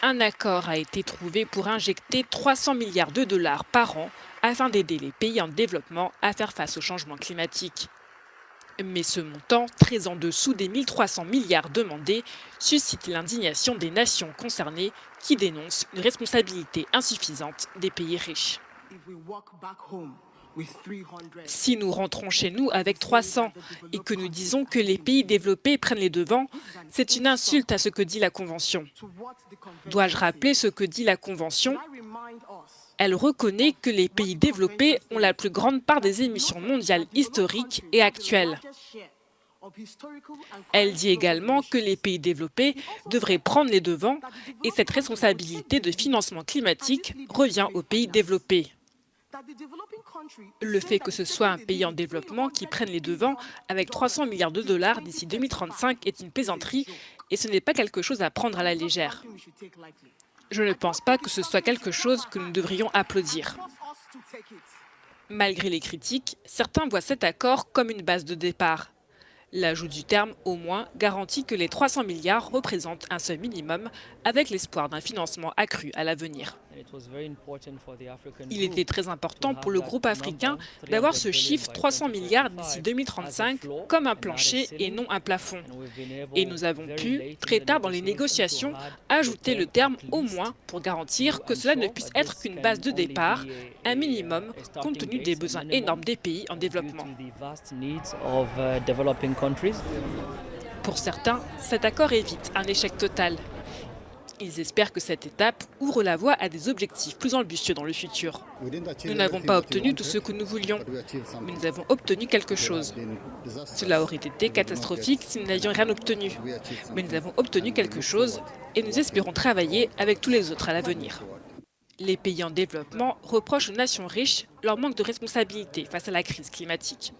Un accord a été trouvé pour injecter 300 milliards de dollars par an afin d'aider les pays en développement à faire face au changement climatique. Mais ce montant, très en dessous des 1300 milliards demandés, suscite l'indignation des nations concernées qui dénoncent une responsabilité insuffisante des pays riches. Si nous rentrons chez nous avec 300 et que nous disons que les pays développés prennent les devants, c'est une insulte à ce que dit la Convention. Dois-je rappeler ce que dit la Convention? Elle reconnaît que les pays développés ont la plus grande part des émissions mondiales historiques et actuelles. Elle dit également que les pays développés devraient prendre les devants et cette responsabilité de financement climatique revient aux pays développés. Le fait que ce soit un pays en développement qui prenne les devants avec 300 milliards de dollars d'ici 2035 est une plaisanterie et ce n'est pas quelque chose à prendre à la légère. Je ne pense pas que ce soit quelque chose que nous devrions applaudir. Malgré les critiques, certains voient cet accord comme une base de départ. L'ajout du terme « au moins » garantit que les 300 milliards représentent un seuil minimum avec l'espoir d'un financement accru à l'avenir. Il était très important pour le groupe africain d'avoir ce chiffre 300 milliards d'ici 2035 comme un plancher et non un plafond. Et nous avons pu, très tard dans les négociations, ajouter le terme « au moins » pour garantir que cela ne puisse être qu'une base de départ, un minimum compte tenu des besoins énormes des pays en développement. Pour certains, cet accord évite un échec total. Ils espèrent que cette étape ouvre la voie à des objectifs plus ambitieux dans le futur. Nous n'avons pas obtenu tout ce que nous voulions, mais nous avons obtenu quelque chose. Cela aurait été catastrophique si nous n'avions rien obtenu. Mais nous avons obtenu quelque chose et nous espérons travailler avec tous les autres à l'avenir. Les pays en développement reprochent aux nations riches leur manque de responsabilité face à la crise climatique.